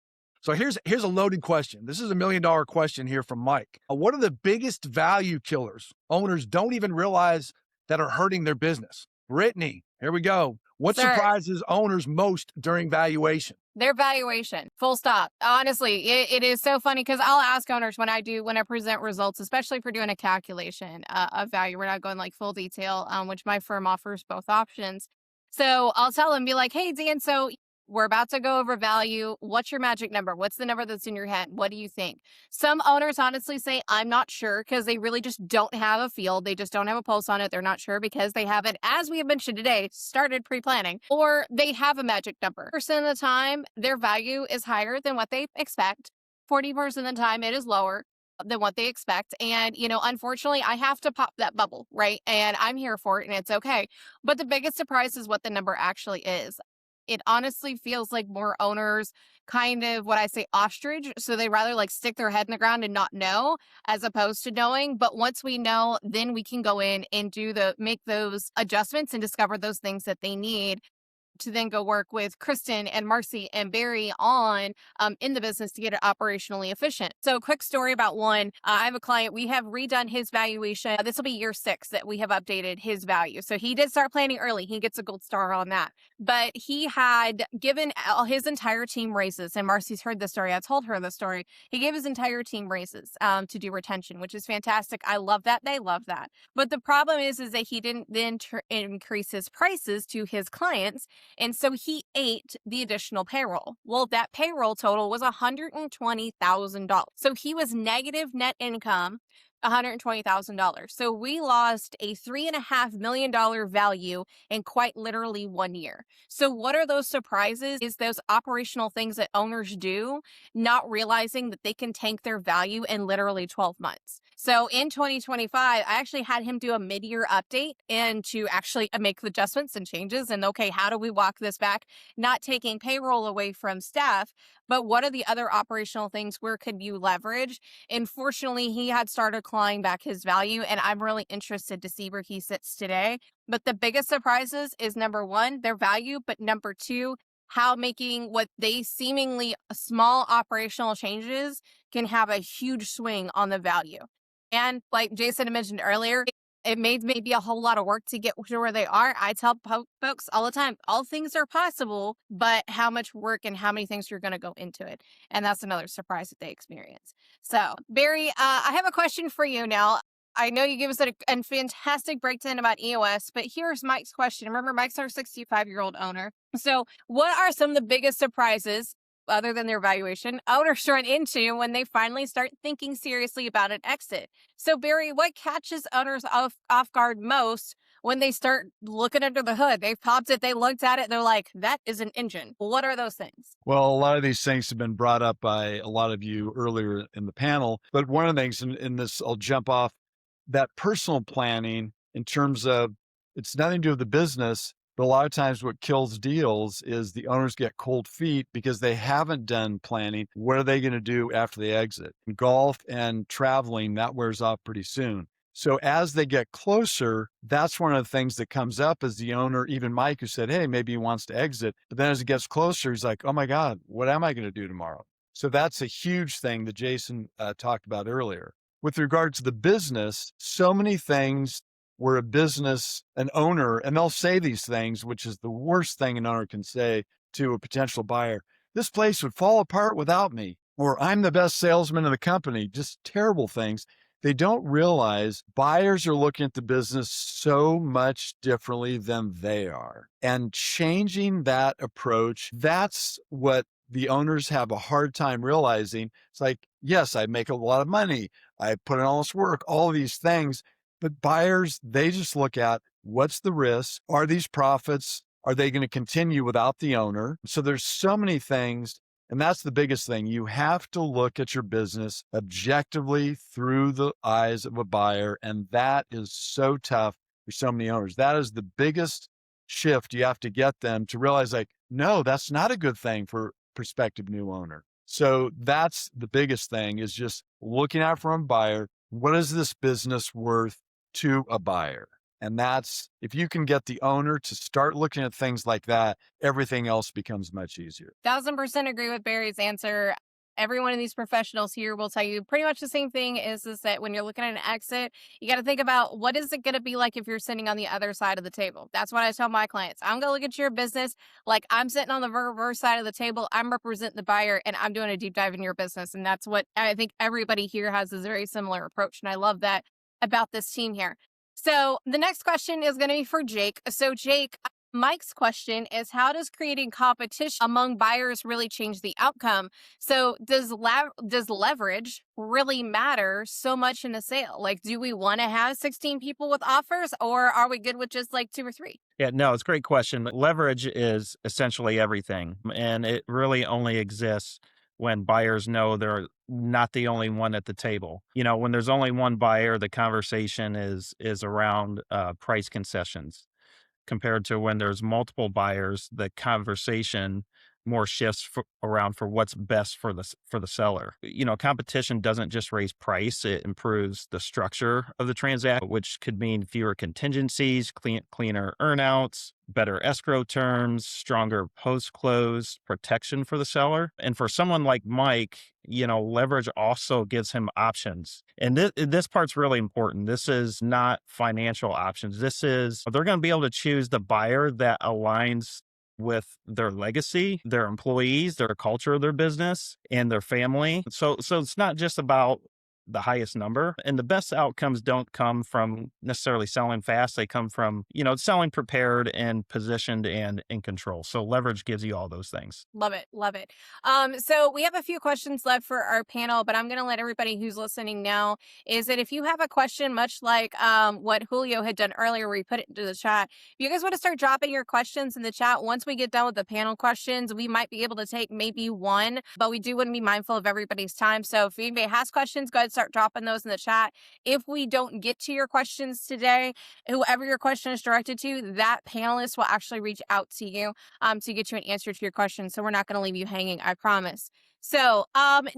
S1: So here's a loaded question. This is $1 million question here from Mike. What are the biggest value killers owners don't even realize that are hurting their business? Brittany, here we go. What
S2: Sir.
S1: surprises owners most during valuation?
S2: Their valuation, full stop. Honestly, it is so funny because I'll ask owners when I present results, especially if we're doing a calculation of value. We're not going like full detail, which my firm offers both options. So I'll tell them, be like, hey, Dan, so we're about to go over value. What's your magic number? What's the number that's in your head? What do you think? Some owners honestly say, I'm not sure, because they really just don't have a feel. They just don't have a pulse on it. They're not sure because they haven't, as we have mentioned today, started pre-planning, or they have a magic number. 40% of the time, their value is higher than what they expect. 40% of the time, it is lower than what they expect. And, unfortunately, I have to pop that bubble, right? And I'm here for it, and it's okay. But the biggest surprise is what the number actually is. It honestly feels like more owners kind of what I say ostrich. So they rather like stick their head in the ground and not know as opposed to knowing. But once we know, then we can go in and make those adjustments and discover those things that they need to then go work with Kristen and Marcy and Barry on in the business to get it operationally efficient. So quick story about one. I have a client, we have redone his valuation. This will be year 6 that we have updated his value. So he did start planning early. He gets a gold star on that. But he had given his entire team raises, and Marcy's heard the story. I told her the story. He gave his entire team raises to do retention, which is fantastic. I love that. They love that. But the problem is that he didn't then increase his prices to his clients. And so he ate the additional payroll. Well, that payroll total was $120,000. So he was negative net income, $120,000. So we lost a $3.5 million value in quite literally 1 year. So what are those surprises? Is those operational things that owners do, not realizing that they can tank their value in literally 12 months. So in 2025, I actually had him do a mid-year update and to actually make the adjustments and changes. And okay, how do we walk this back? Not taking payroll away from staff, but what are the other operational things? Where could you leverage? And fortunately, he had started clawing back his value, and I'm really interested to see where he sits today. But the biggest surprises is number 1, their value, but number 2, how making what they seemingly small operational changes can have a huge swing on the value. And like Jason mentioned earlier, It made maybe a whole lot of work to get to where they are. I tell folks all the time, all things are possible, but how much work and how many things you're going to go into it. And that's another surprise that they experience. So, Barry, I have a question for you now. I know you gave us a fantastic breakdown about EOS, but here's Mike's question. Remember, Mike's our 65-year-old owner. So, what are some of the biggest surprises, other than their evaluation, owners run into when they finally start thinking seriously about an exit? So, Barry, what catches owners off guard most when they start looking under the hood? They've popped it, they looked at it, they're like, that is an engine. What are those things?
S5: Well, a lot of these things have been brought up by a lot of you earlier in the panel. But one of the things in this, I'll jump off that personal planning in terms of it's nothing to do with the business. But a lot of times what kills deals is the owners get cold feet because they haven't done planning. What are they going to do after they exit? Golf and traveling, that wears off pretty soon. So as they get closer, that's one of the things that comes up as the owner, even Mike, who said, hey, maybe he wants to exit. But then as it gets closer, he's like, oh my God, what am I going to do tomorrow? So that's a huge thing that Jason talked about earlier. With regard to the business, so many things where a business, an owner, and they'll say these things, which is the worst thing an owner can say to a potential buyer. This place would fall apart without me, or I'm the best salesman in the company, just terrible things. They don't realize buyers are looking at the business so much differently than they are. And changing that approach, that's what the owners have a hard time realizing. It's like, yes, I make a lot of money. I put in all this work, all these things. But buyers, they just look at what's the risk? Are these profits? Are they going to continue without the owner? So there's so many things. And that's the biggest thing. You have to look at your business objectively through the eyes of a buyer. And that is so tough for so many owners. That is the biggest shift you have to get them to realize, like, no, that's not a good thing for prospective new owner. So that's the biggest thing, is just looking out for a buyer. What is this business worth to a buyer? And that's, if you can get the owner to start looking at things like that, everything else becomes much easier.
S2: 1000% agree with Barry's answer. Every one of these professionals here will tell you pretty much the same thing, is that when you're looking at an exit, you got to think about what is it going to be like if you're sitting on the other side of the table. That's what I tell my clients. I'm going to look at your business like I'm sitting on the reverse side of the table. I'm representing the buyer and I'm doing a deep dive in your business. And that's what I think everybody here has, this very similar approach. And I love that about this team here. So the next question is going to be for Jake. So Jake, Mike's question is, how does creating competition among buyers really change the outcome? So does leverage really matter so much in a sale? Like, do we want to have 16 people with offers, or are we good with just like 2 or 3?
S7: Yeah, no, it's a great question. Leverage is essentially everything, and it really only exists when buyers know they're not the only one at the table. You know, when there's only one buyer, the conversation is around price concessions. Compared to when there's multiple buyers, the conversation more shifts around for what's best for the seller. You know, competition doesn't just raise price; it improves the structure of the transaction, which could mean fewer contingencies, cleaner earnouts, better escrow terms, stronger post-close protection for the seller. And for someone like Mike, you know, leverage also gives him options. And this part's really important. This is not financial options. This is, they're going to be able to choose the buyer that aligns with their legacy, their employees, their culture of their business, and their family. So it's not just about the highest number. And the best outcomes don't come from necessarily selling fast. They come from, you know, selling prepared and positioned and in control. So leverage gives you all those things.
S2: Love it. Love it. So we have a few questions left for our panel, but I'm going to let everybody who's listening know is that if you have a question, much like what Julio had done earlier, where he put it into the chat, if you guys want to start dropping your questions in the chat, once we get done with the panel questions, we might be able to take maybe one, but we do want to be mindful of everybody's time. So if anybody has questions, go ahead and start dropping those in the chat. If we don't get to your questions today, whoever your question is directed to, that panelist will actually reach out to you to get you an answer to your question. So we're not going to leave you hanging, I promise. So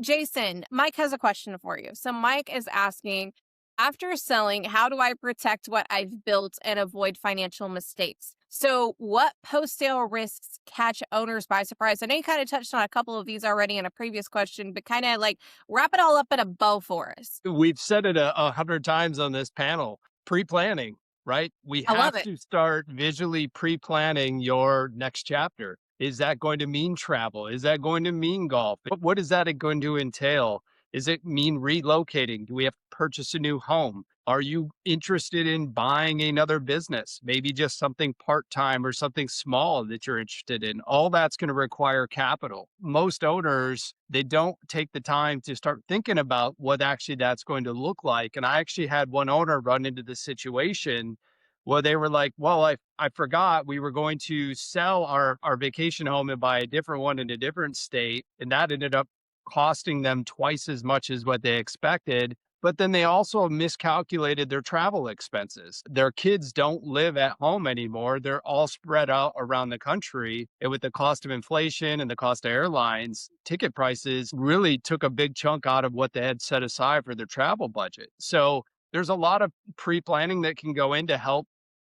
S2: Jason, Mike has a question for you. So Mike is asking, after selling, how do I protect what I've built and avoid financial mistakes? So what post-sale risks catch owners by surprise? I know you kind of touched on a couple of these already in a previous question, but kind of like wrap it all up in a bow for us.
S6: We've said it 100 times on this panel. pre-planning, right? We
S2: I love
S6: have
S2: it.
S6: to start visually pre-planning your next chapter. Is that going to mean travel? Is that going to mean golf? What is that going to entail? Is it mean relocating? Do we have to purchase a new home? Are you interested in buying another business? Maybe just something part-time or something small that you're interested in. All that's going to require capital. Most owners, they don't take the time to start thinking about what actually that's going to look like. And I actually had one owner run into this situation where they were like, well, I forgot we were going to sell our vacation home and buy a different one in a different state. And that ended up costing them twice as much as what they expected. But then they also miscalculated their travel expenses. Their kids don't live at home anymore. They're all spread out around the country. And with the cost of inflation and the cost of airlines, ticket prices really took a big chunk out of what they had set aside for their travel budget. So there's a lot of pre-planning that can go in to help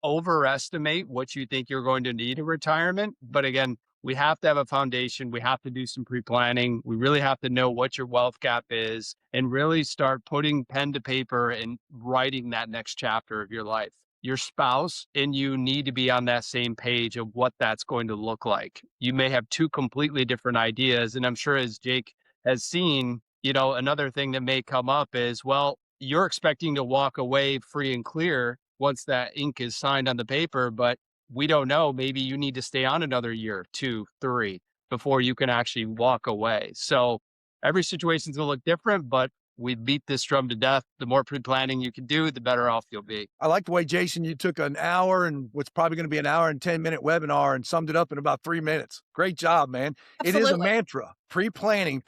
S6: overestimate what you think you're going to need in retirement. But again, we have to have a foundation. We have to do some pre-planning. We really have to know what your wealth gap is and really start putting pen to paper and writing that next chapter of your life. Your spouse and you need to be on that same page of what that's going to look like. You may have two completely different ideas. And I'm sure as Jake has seen, another thing that may come up is, well, you're expecting to walk away free and clear once that ink is signed on the paper, but we don't know. Maybe you need to stay on another year, 2, 3, before you can actually walk away. So every situation's gonna look different, but we beat this drum to death. The more pre-planning you can do, the better off you'll be.
S1: I like the way, Jason, you took an hour and what's probably going to be an hour and 10-minute webinar and summed it up in about 3 minutes. Great job, man. It is a mantra, pre-planning,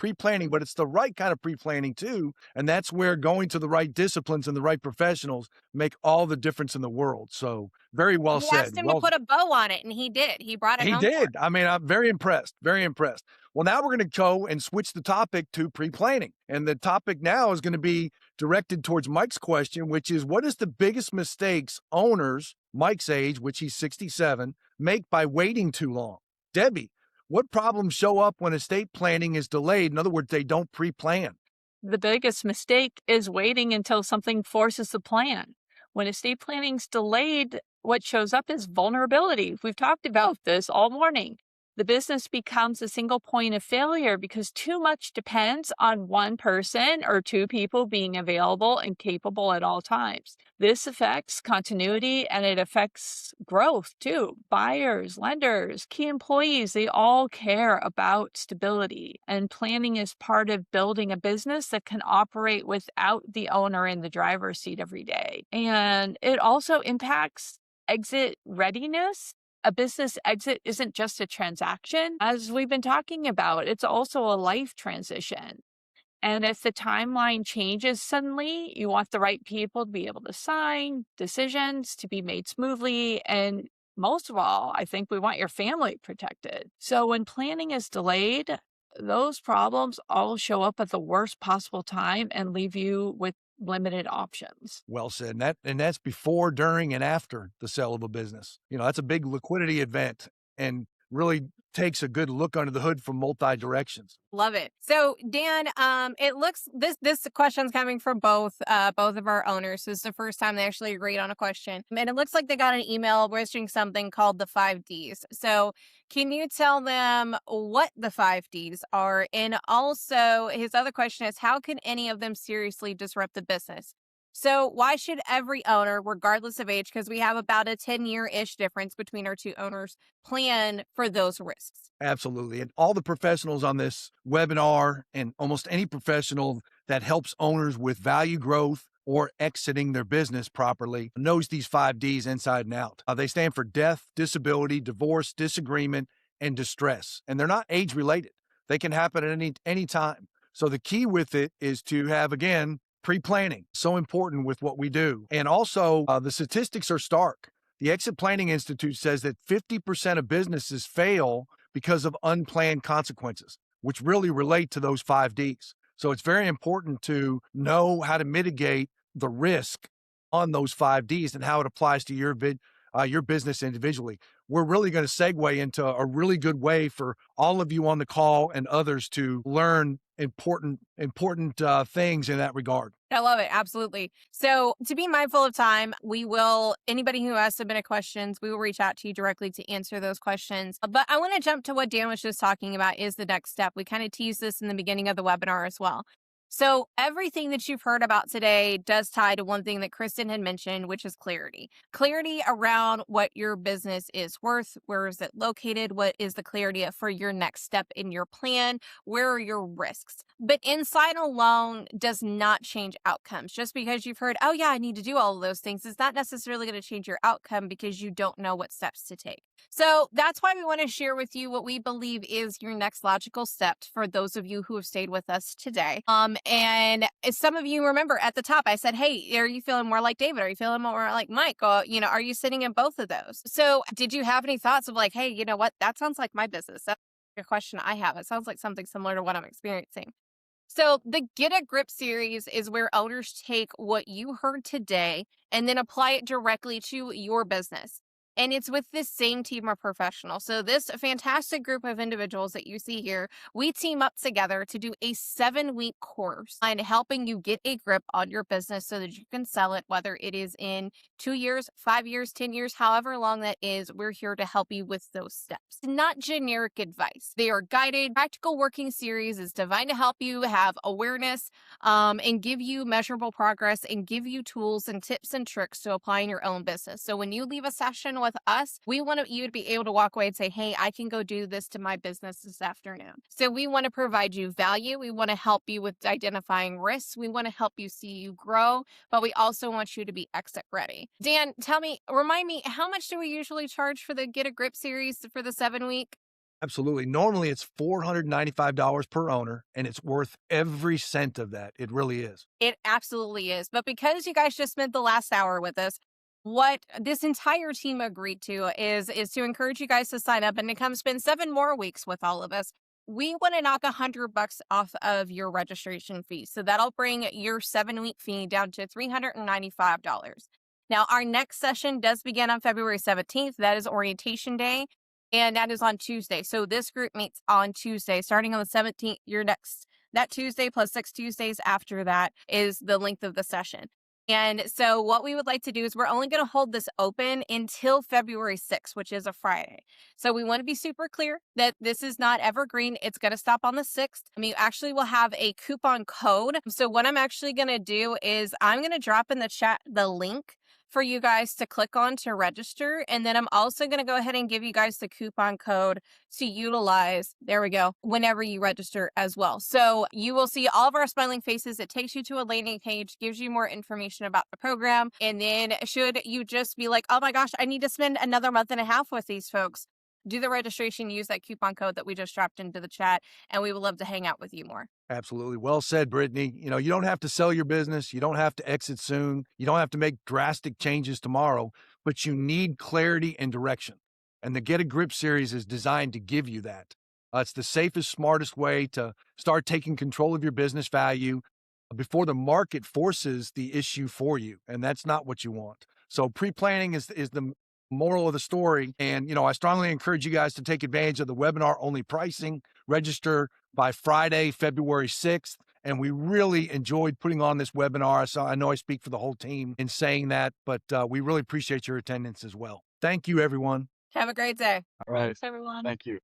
S1: but it's the right kind of pre-planning too. And that's where going to the right disciplines and the right professionals make all the difference in the world. So very well said.
S2: He asked him to put a bow on it, and he did. He brought it home.
S1: He did. I mean, I'm very impressed, very impressed. Well, now we're going to go and switch the topic to pre-planning. And the topic now is going to be directed towards Mike's question, which is, what is the biggest mistakes owners, Mike's age, which he's 67, make by waiting too long? Debbie, what problems show up when estate planning is delayed? In other words, they don't pre-plan.
S8: The biggest mistake is waiting until something forces the plan. When estate planning's delayed, what shows up is vulnerability. We've talked about this all morning. The business becomes a single point of failure because too much depends on one person or two people being available and capable at all times. This affects continuity and it affects growth too. Buyers, lenders, key employees, they all care about stability. And planning is part of building a business that can operate without the owner in the driver's seat every day. And it also impacts exit readiness. A business exit isn't just a transaction, as we've been talking about, it's also a life transition. And if the timeline changes suddenly, you want the right people to be able to sign, decisions to be made smoothly, and most of all, I think we want your family protected. So when planning is delayed, those problems all show up at the worst possible time and leave you with limited options.
S1: Well said. And that's before, during, and after the sale of a business. That's a big liquidity event and really takes a good look under the hood from multi directions.
S2: Love it. So Dan, it looks this question's coming from both of our owners. This is the first time they actually agreed on a question. And it looks like they got an email wishing something called the 5 Ds. So can you tell them what the 5 Ds are? And also his other question is, how can any of them seriously disrupt the business? So why should every owner, regardless of age, because we have about a 10-year-ish difference between our two owners, plan for those risks?
S1: Absolutely. And all the professionals on this webinar and almost any professional that helps owners with value growth or exiting their business properly knows these 5 Ds inside and out. They stand for death, disability, divorce, disagreement, and distress. And they're not age related. They can happen at any time. So the key with it is to have, again, pre-planning, so important with what we do. And also, the statistics are stark. The Exit Planning Institute says that 50% of businesses fail because of unplanned consequences, which really relate to those 5 Ds. So it's very important to know how to mitigate the risk on those 5 Ds and how it applies to your business individually. We're really going to segue into a really good way for all of you on the call and others to learn important things in that regard.
S2: I love it. Absolutely. So to be mindful of time, anybody who has submitted questions, we will reach out to you directly to answer those questions. But I want to jump to what Dan was just talking about is the next step. We kind of teased this in the beginning of the webinar as well. So everything that you've heard about today does tie to one thing that Kristen had mentioned, which is clarity. Clarity around what your business is worth. Where is it located? What is the clarity for your next step in your plan? Where are your risks? But insight alone does not change outcomes. Just because you've heard, oh yeah, I need to do all of those things, is not necessarily going to change your outcome because you don't know what steps to take. So that's why we want to share with you what we believe is your next logical step for those of you who have stayed with us today. And as some of you remember at the top, I said, hey, are you feeling more like David? Are you feeling more like Mike? Or, are you sitting in both of those? So did you have any thoughts of like, hey, you know what? That sounds like my business. That's a question I have. It sounds like something similar to what I'm experiencing. So the Get a Grip series is where owners take what you heard today and then apply it directly to your business. And it's with this same team of professionals. So this fantastic group of individuals that you see here, we team up together to do a 7-week course on helping you get a grip on your business so that you can sell it, whether it is in 2 years, 5 years, 10 years, however long that is. We're here to help you with those steps. Not generic advice. They are guided, practical working series is designed to help you have awareness and give you measurable progress and give you tools and tips and tricks to apply in your own business. So when you leave a session with us, we want you to be able to walk away and say, hey, I can go do this to my business this afternoon. So we want to provide you value. We want to help you with identifying risks. We want to help you see you grow, but we also want you to be exit ready. Dan, remind me, how much do we usually charge for the Get a Grip series for the 7-week?
S1: Absolutely. Normally it's $495 per owner, and it's worth every cent of that. It really is.
S2: It absolutely is. But because you guys just spent the last hour with us, what this entire team agreed to is to encourage you guys to sign up and to come spend 7 more weeks with all of us. We want to knock $100 off of your registration fee. So that'll bring your 7-week fee down to $395. Now, our next session does begin on February 17th. That is orientation day, and that is on Tuesday. So this group meets on Tuesday, starting on the 17th. That Tuesday plus 6 Tuesdays after that is the length of the session. And so what we would like to do is we're only going to hold this open until February 6th, which is a Friday. So we want to be super clear that this is not evergreen. It's going to stop on the 6th. You actually will have a coupon code. So what I'm actually going to do is I'm going to drop in the chat the link for you guys to click on to register. And then I'm also going to go ahead and give you guys the coupon code to utilize, there we go, whenever you register as well. So you will see all of our smiling faces. It takes you to a landing page, gives you more information about the program. And then should you just be like, oh my gosh, I need to spend another month and a half with these folks, do the registration, use that coupon code that we just dropped into the chat, and we would love to hang out with you more.
S1: Absolutely. Well said, Brittany. You don't have to sell your business. You don't have to exit soon. You don't have to make drastic changes tomorrow, but you need clarity and direction. And the Get a Grip series is designed to give you that. It's the safest, smartest way to start taking control of your business value before the market forces the issue for you. And that's not what you want. So pre-planning is the moral of the story. And, I strongly encourage you guys to take advantage of the webinar only pricing. Register by Friday, February 6th. And we really enjoyed putting on this webinar. So I know I speak for the whole team in saying that, but we really appreciate your attendance as well. Thank you, everyone.
S2: Have a great day.
S5: All right.
S8: Thanks, everyone.
S5: Thank you.